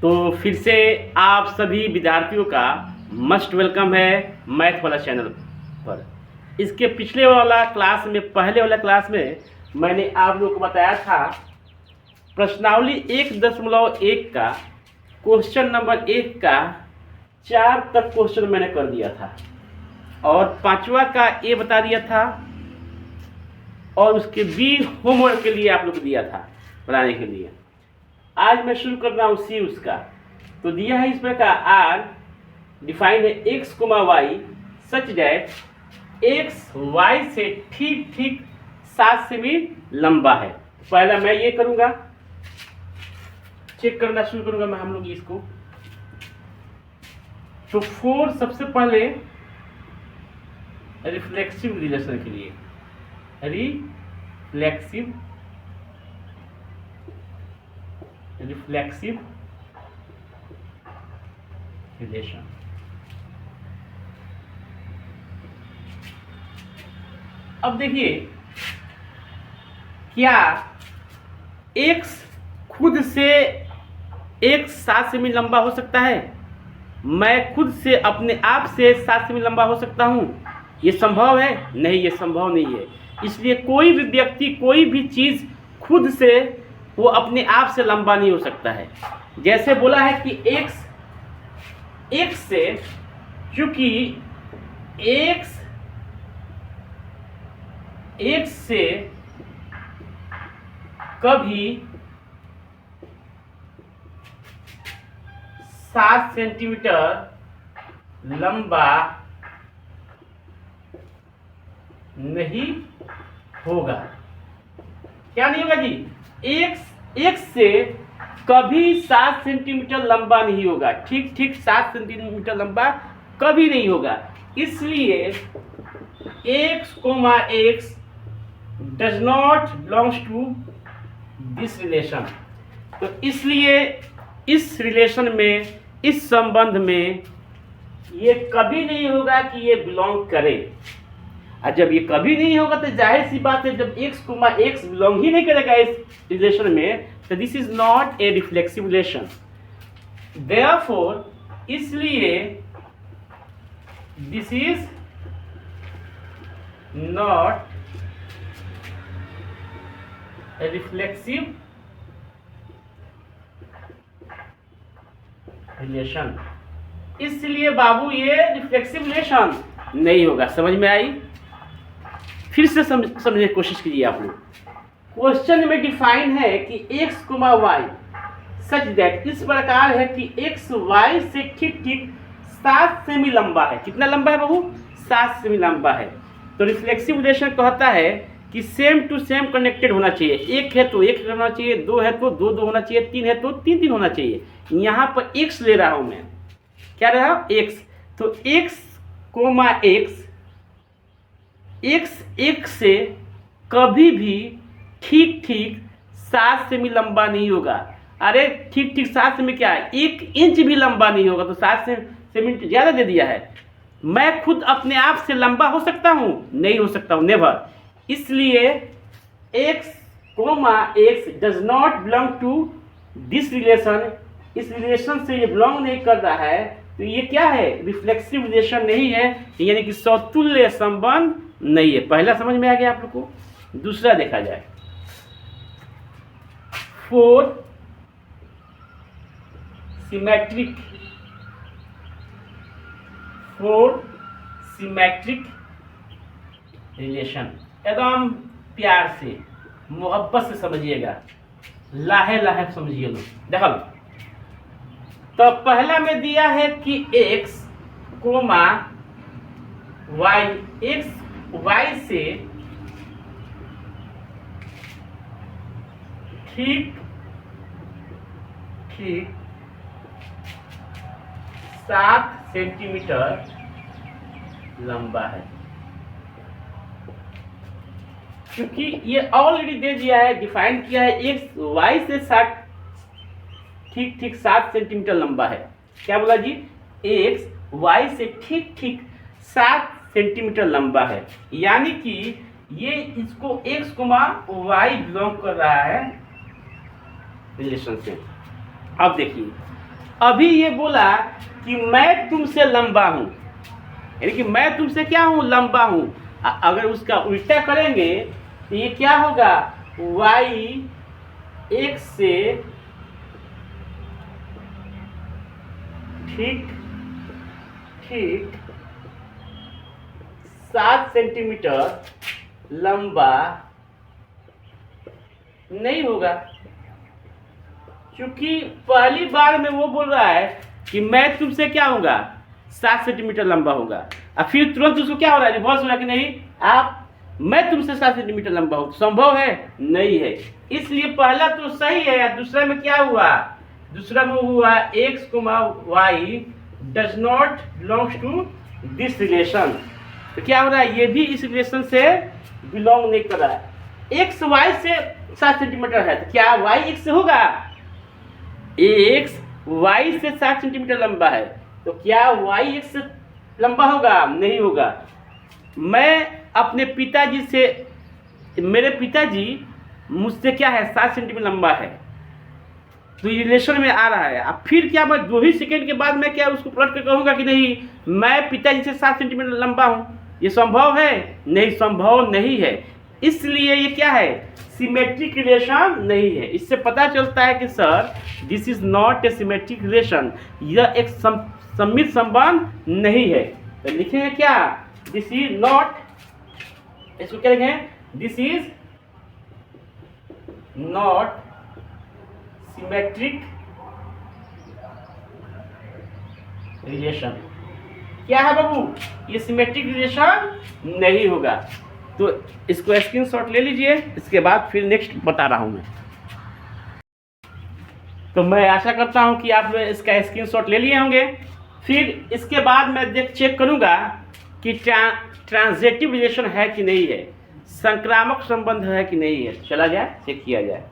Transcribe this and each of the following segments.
तो फिर से आप सभी विद्यार्थियों का मस्ट वेलकम है मैथ वाला चैनल पर। इसके पिछले वाला क्लास में, पहले वाला क्लास में मैंने आप लोगों को बताया था प्रश्नावली 1.1 का क्वेश्चन नंबर 1 का 4 तक क्वेश्चन मैंने कर दिया था और 5वां का ए बता दिया था और उसके बी होमवर्क के लिए आप लोग को दिया था बनाने के लिए। आज मैं शुरू कर रहा हूँ सी उसका। तो दिया है इस प्रकार, आर डिफाइंड है x comma y such that x y से ठीक ठीक 7 सेमी लंबा है। पहला मैं ये करूँगा, चेक करना शुरू करूँगा मैं हम लोग इसको। तो 4 सबसे पहले रिफ्लेक्सिव रिलेशन के लिए, रिफ्लेक्सिव रिलेशन। अब देखिए, क्या x खुद से एक 7 सेमी लंबा हो सकता है? मैं खुद से अपने आप से 7 सेमी लंबा हो सकता हूं? ये संभव है? नहीं, ये संभव नहीं है। इसलिए कोई भी व्यक्ति, कोई भी चीज खुद से वो अपने आप से लंबा नहीं हो सकता है। जैसे बोला है कि x से, चूंकि x से कभी 7 सेंटीमीटर लंबा नहीं होगा। क्या नहीं होगा जी? x से कभी 7 सेंटीमीटर लंबा नहीं होगा। ठीक ठीक 7 सेंटीमीटर लंबा कभी नहीं होगा। इसलिए x, does not belongs to this relation. तो इसलिए इस रिलेशन में, इस संबंध में ये कभी नहीं होगा कि ये बिलोंग करे। और जब ये कभी नहीं होगा तो जाहिर सी बात है, जब x, बिलोंग ही नहीं करेगा इस रिलेशन में, तो this is not a reflexive relation. Therefore, इसलिए this is not a reflexive relation. इसलिए बाबू ये रिफ्लेक्सिव रिलेशन नहीं होगा। समझ में आई? फिर से समझने की कोशिश कीजिए आप लोग। क्वेश्चन में डिफाइन है कि x comma y such that, इस प्रकार है कि x y से ठीक ठीक 7 सेमी लंबा है। कितना लंबा है बाबू? 7 सेमी लंबा है। तो रिफ्लेक्सिव रिलेशन कहता है कि सेम टू सेम कनेक्टेड होना चाहिए। एक है तो एक होना चाहिए, दो है तो दो होना चाहिए, तीन है तो तीन होना चाहिए। यहाँ पर x ले रहा हूँ मैं। क्या रहा? x। तो x कोमा x से कभी भी ठीक ठीक 7 सेमी लंबा नहीं होगा। अरे ठीक ठीक 7 सेमी क्या है? 1 इंच भी लंबा नहीं होगा। तो 7 सेमी ज़्यादा दे दिया है। मैं खुद अपने आप से लंबा हो सकता हूँ? नहीं हो सकता हूँ, नेवर। इसलिए x does not belong to this relation. इस रिलेशन से ये बिलोंग नहीं कर रहा है। तो ये क्या है? रिफ्लेक्सिव रिलेशन नहीं है, यानी कि समतुल्य संबंध नहीं है। पहला समझ में आ गया आप लोग को। दूसरा देखा जाए, 4 सिमेट्रिक रिलेशन। एकदम प्यार से, मोहब्बत से समझिएगा, लाहे लाहे समझिए लोग। देखो, तो पहला में दिया है कि x comma y, x y से ठीक ठीक 7 सेंटीमीटर लंबा है। क्योंकि ये ऑलरेडी दे दिया है, डिफाइन किया है, x y से 7 ठीक ठीक 7 सेंटीमीटर लंबा है। क्या बोला जी? x y से ठीक ठीक 7 सेंटीमीटर लंबा है। यानी कि ये इसको x कोमा y बिलोंग कर रहा है रिलेशन से। अब देखिए, अभी ये बोला कि मैं तुमसे लंबा हूं, यानी कि मैं तुमसे क्या हूं, लंबा हूं। अगर उसका उल्टा करेंगे तो ये क्या होगा, y x से ठीक 7 सेंटीमीटर लंबा नहीं होगा, क्योंकि पहली बार में वो बोल रहा है कि मैं तुमसे क्या होगा, 7 सेंटीमीटर लंबा होगा, और फिर तुरंत उसको क्या हो रहा है, रिवर्स हो रहा है कि नहीं, मैं तुमसे 7 सेंटीमीटर लंबा हूँ। संभव है, नहीं है। इसलिए पहला तो सही है, दूसरा में क्या हुआ, दूसरा में हुआ x, y does not belongs to this relation. तो क्या हो रहा है, ये भी इस रिलेशन से बिलोंग नहीं कर रहा है। x y से 7 सेंटीमीटर है, तो क्या y x से होगा, x y से 7 सेंटीमीटर लंबा है, तो क्या y x से लंबा होगा, नहीं होगा। मैं अपने पिताजी से, मेरे पिताजी मुझसे क्या है, 7 सेंटीमीटर लंबा है, तो ये रिलेशन में आ रहा है। अब फिर क्या, मैं 2 ही सेकंड के बाद मैं क्या उसको पलट कर कहूँगा कि नहीं, मैं पिताजी से 7 सेंटीमीटर लंबा हूँ, ये संभव है, नहीं, संभव नहीं है। इसलिए ये क्या है, सिमेट्रिक रिलेशन नहीं है। इससे पता चलता है कि sir this is not A symmetric relation, यह एक सममित संबंध नहीं है। तो लिखेंगे क्या, दिस इज नॉट, इसको क्या लिखेंगे, this is not symmetric relation. क्या है बाबू, ये सिमेट्रिक रिलेशन नहीं होगा। तो इसको स्क्रीनशॉट ले लीजिए, इसके बाद फिर नेक्स्ट बता रहा हूं मैं। तो मैं आशा करता हूं कि आप इसका स्क्रीनशॉट ले लिए होंगे। फिर इसके बाद मैं चेक करूंगा कि ट्रांजिटिव रिलेशन है कि नहीं है, संक्रामक संबंध है कि नहीं है, चला जाए चेक किया जाए।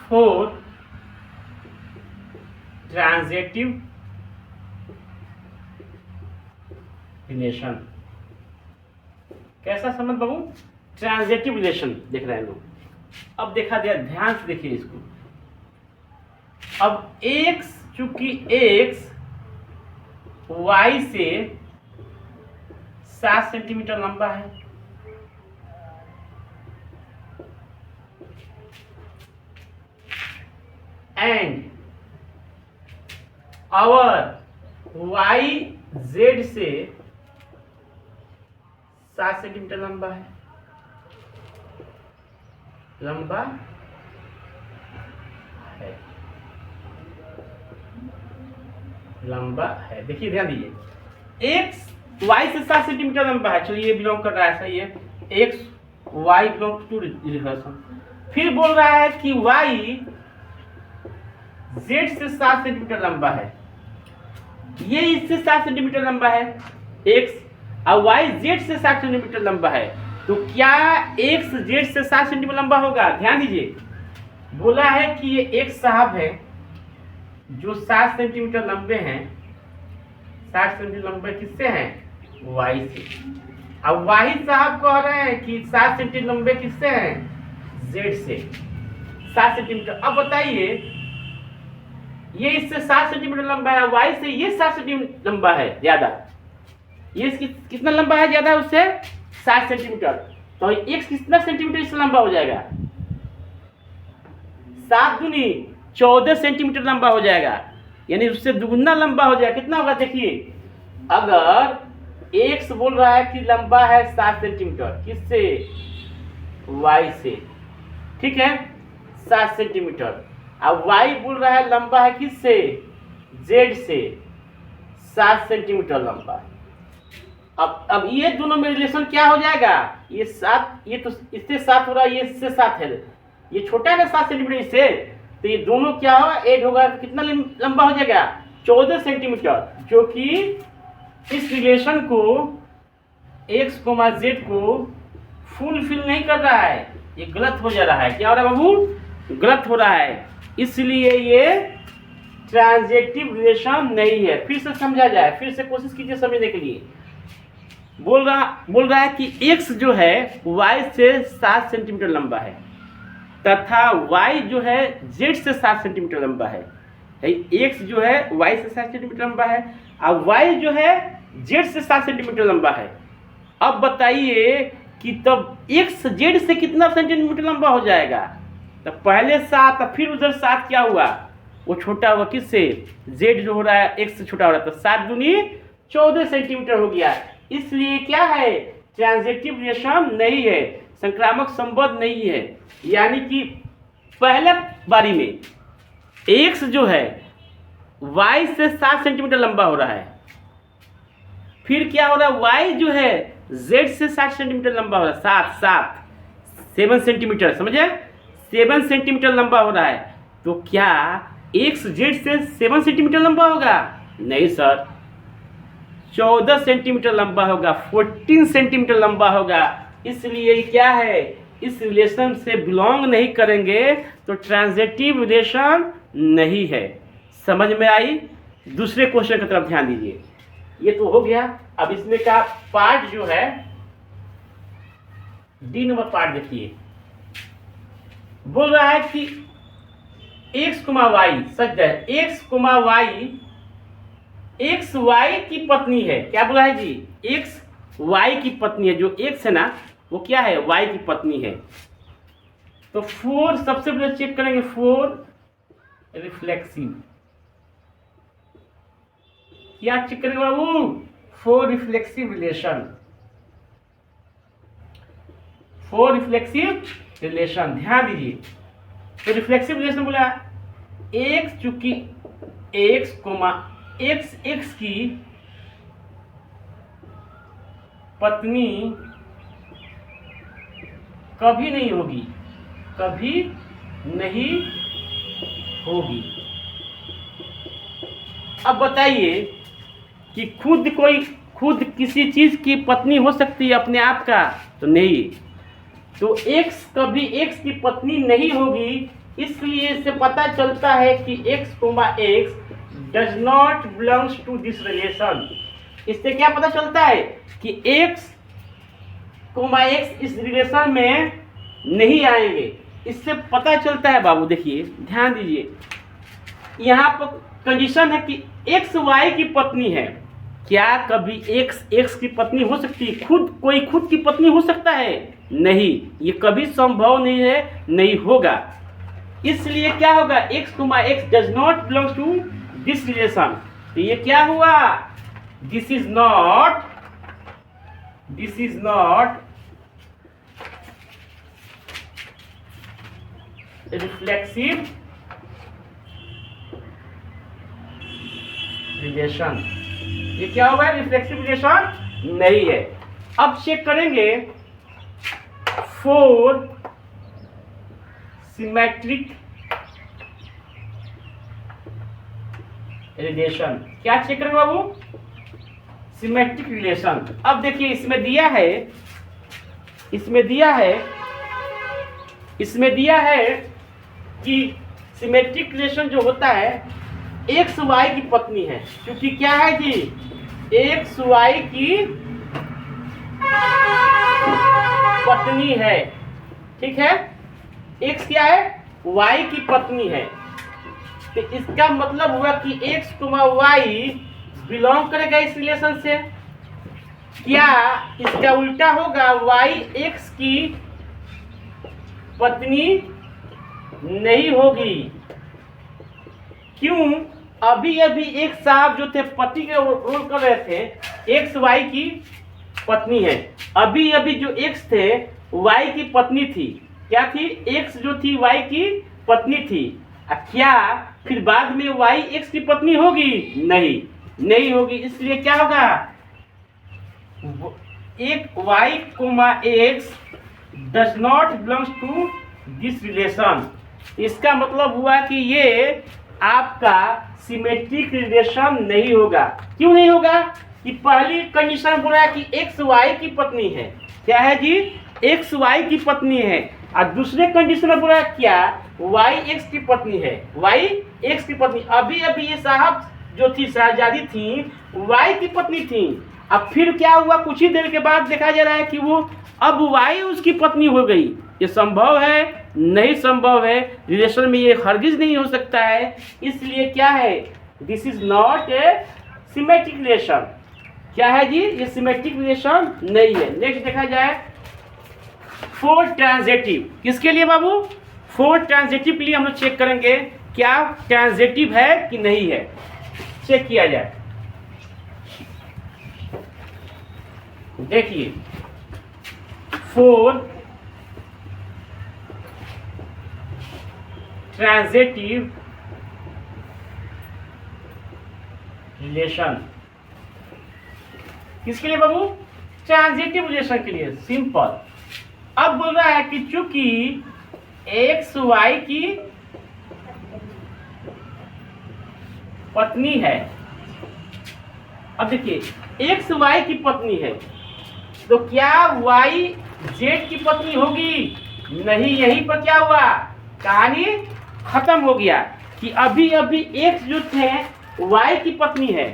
फोर ट्रांजिटिव रिलेशन, कैसा संबंध बाबू, ट्रांजिटिव रिलेशन देख रहे हैं लोग। अब देखा जाए, ध्यान से देखिए इसको। अब x, चूंकि x y से 7 सेंटीमीटर लंबा है, एंड आवर y z से 7 सेंटीमीटर लंबा है, लंबा है। देखिए ध्यान दीजिए, x y से 7 सेंटीमीटर लंबा है, चलिए ये बिलोंग कर रहा है, सही है, x y belong to relation. फिर बोल रहा है कि y z से 7 सेंटीमीटर लंबा है, ये इससे 7 सेंटीमीटर लंबा है x, और y z से 7 सेंटीमीटर लंबा है, तो क्या x z से 7 सेंटीमीटर लंबा होगा। ध्यान दीजिए, बोला है कि ये x साहब है जो 7 सेंटीमीटर लंबे हैं, 7 सेंटीमीटर लंबे किससे हैं, y से। अब y साहब कह रहे हैं कि 7 सेंटीमीटर लंबे किससे हैं, z से 7 सेंटीमीटर। अब बताइए, ये इससे 7 सेंटीमीटर लंबा है, y से ये 7 सेंटीमीटर लंबा है ज्यादा, ये कितना लंबा है ज्यादा उससे, 7 सेंटीमीटर, तो x कितना सेंटीमीटर इससे लंबा हो जाएगा, 7 दूनी 14 सेंटीमीटर लंबा हो जाएगा, यानी उससे दुगुना लंबा हो जाएगा। कितना होगा देखिए, अगर x बोल रहा है कि लंबा है 7 सेंटीमीटर, किससे, y से, ठीक है, 7 सेंटीमीटर। अब y बोल रहा है लंबा है किससे, z से, 7 सेंटीमीटर लंबा। अब ये दोनों में रिलेशन क्या हो जाएगा, ये 7, ये तो इससे 7 हो रहा है, ये इससे 7 है, ये छोटा है ना 7 सेंटीमीटर इससे, तो ये दोनों क्या होगा, ऐड होगा, कितना लंबा हो जाएगा, 14 सेंटीमीटर, जो कि इस रिलेशन को x, z को फुलफिल नहीं कर रहा है, ये गलत हो जा रहा है। क्या हो रहा है बाबू, गलत हो रहा है, इसलिए ये ट्रांजेक्टिव रिलेशन नहीं है। फिर से समझा जाए, फिर से कोशिश कीजिए समझने के लिए। बोल रहा है कि x जो है y से 7 सेंटीमीटर लंबा है तथा y जो है z से 7 सेंटीमीटर लंबा है। x जो है y से 7 सेंटीमीटर लंबा है और y जो है z से 7 सेंटीमीटर लंबा है। अब बताइए कि तब x z से कितना सेंटीमीटर लंबा हो जाएगा? तो पहले 7 फिर उधर 7 क्या हुआ, वो छोटा हुआ किससे, z जो हो रहा है x से छोटा हो रहा है, तो 7 दूनी 14 सेंटीमीटर हो गया। इसलिए क्या है, ट्रांजेक्टिव रिलेशन नहीं है, संक्रामक संबंध नहीं है। यानी कि पहले बारी में x जो है y से 7 सेंटीमीटर लंबा हो रहा है, फिर क्या हो रहा है, y जो है z से 7 सेंटीमीटर लंबा हो रहा है, 7 सेंटीमीटर, समझे, 7 सेंटीमीटर लंबा हो रहा है। तो क्या x z से 7 सेंटीमीटर लंबा होगा? नहीं सर, 14 सेंटीमीटर लंबा होगा, 14 सेंटीमीटर लंबा होगा। इसलिए क्या है, इस रिलेशन से बिलोंग नहीं करेंगे, तो ट्रांजेक्टिव रिलेशन नहीं है। समझ में आई? दूसरे क्वेश्चन की तरफ ध्यान दीजिए। ये तो हो गया। अब इसमें का पार्ट जो है डी नंबर पार्ट देखिए। बोल रहा है कि x, y सच है, x y की पत्नी है। क्या बोला है जी, x y की पत्नी है। जो x है ना वो क्या है, y की पत्नी है। तो 4 सबसे पहले चेक करेंगे, 4 रिफ्लेक्सिव। क्या चेक करेंगे बाबू, 4 रिफ्लेक्सिव रिलेशन, 4 रिफ्लेक्सिव रिलेशन। ध्यान दीजिए, तो रिफ्लेक्सिव रिलेशन बोला x, चूंकि x की पत्नी कभी नहीं होगी, कभी नहीं होगी। अब बताइए कि खुद किसी चीज की पत्नी हो सकती है अपने आप का? तो नहीं। तो x कभी x की पत्नी नहीं होगी, इसलिए इससे पता चलता है कि x, does not belongs to this relation। इससे क्या पता चलता है कि x, इस रिलेशन में नहीं आएंगे। इससे पता चलता है बाबू, देखिए ध्यान दीजिए, यहाँ पर कंडीशन है कि x y की पत्नी है। क्या कभी x की पत्नी हो सकती है? कोई खुद की पत्नी हो सकता है? नहीं, ये कभी संभव नहीं है, नहीं होगा। इसलिए क्या होगा, x, does not belong to this relation। तो ये क्या हुआ, this is not reflexive relation. ये क्या होगा, रिफ्लेक्सिव रिलेशन नहीं है। अब चेक करेंगे 4 सिमेट्रिक रिलेशन। क्या चेक करेंगे बाबू, सिमेट्रिक रिलेशन। अब देखिए इसमें दिया है कि सिमेट्रिक रिलेशन जो होता है एक्स वाई की पत्नी है। क्योंकि क्या है जी, एक्स वाई की पत्नी है, ठीक है, एक्स क्या है, वाई की पत्नी है। तो इसका मतलब हुआ कि एक्स वाई बिलोंग करेगा इस रिलेशन से। क्या इसका उल्टा होगा, वाई एक्स की पत्नी नहीं होगी। क्यों, अभी एक साहब जो थे पति के रोल कर रहे थे, एक्स वाई की पत्नी है। अभी जो एक्स थे वाई की पत्नी थी। क्या थी, एक्स जो थी वाई की पत्नी थी। क्या फिर बाद में वाई एक्स की पत्नी होगी? नहीं होगी। इसलिए क्या होगा, एक y comma x does not belongs to this relation. इसका मतलब हुआ कि ये आपका सिमेट्रिक रिलेशन नहीं होगा। क्यों नहीं होगा, कि पहली कंडीशन बोला है कि एक्स वाई की पत्नी है। क्या है जी, एक्स वाई की पत्नी है। और दूसरे कंडीशन में बोला क्या, वाई एक्स की पत्नी है, वाई एक्स की पत्नी। अभी अभी ये साहब जो थी शहजादी थी वाई की पत्नी थी। अब फिर क्या हुआ, कुछ ही देर के बाद देखा जा रहा है कि वो अब वाई उसकी पत्नी हो गई। ये संभव है? नहीं संभव है, रिलेशन में ये हरगिज नहीं हो सकता है। इसलिए क्या है, this is not A symmetric relation. क्या है जी, ये सिमेट्रिक रिलेशन नहीं है। नेक्स्ट देखा जाए फोर ट्रांजिटिव। किसके लिए बाबू? फोर ट्रांजिटिव के लिए हम लोग चेक करेंगे क्या ट्रांजिटिव है कि नहीं है, चेक किया जाए। देखिए फोर ट्रांजिटिव रिलेशन किसके लिए बाबू? ट्रांजिटिव रिलेशन के लिए। सिंपल। अब बोल रहा है कि चूंकि एक्स वाई की पत्नी है। अब देखिए एक्स वाई की पत्नी है तो क्या वाई जेड की पत्नी होगी? नहीं। यहीं पर क्या हुआ, कहानी खत्म हो गया कि अभी अभी एक्स जो थे वाई की पत्नी है,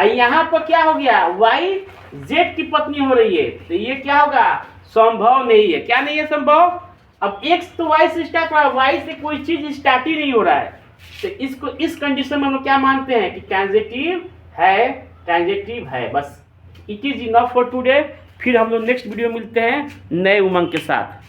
यहाँ पर क्या हो गया, वाई जेड की पत्नी हो रही है। तो ये क्या होगा, संभव नहीं है। क्या नहीं है संभव? अब एक्स तो वाई से स्टार्ट हो रहा है, वाई से कोई चीज स्टार्ट ही नहीं हो रहा है। तो इसको इस कंडीशन में हम लोग क्या मानते हैं कि ट्रांजिटिव है, ट्रांजिटिव है। बस it is enough for today. फिर हम लोग नेक्स्ट वीडियो मिलते हैं नए उमंग के साथ।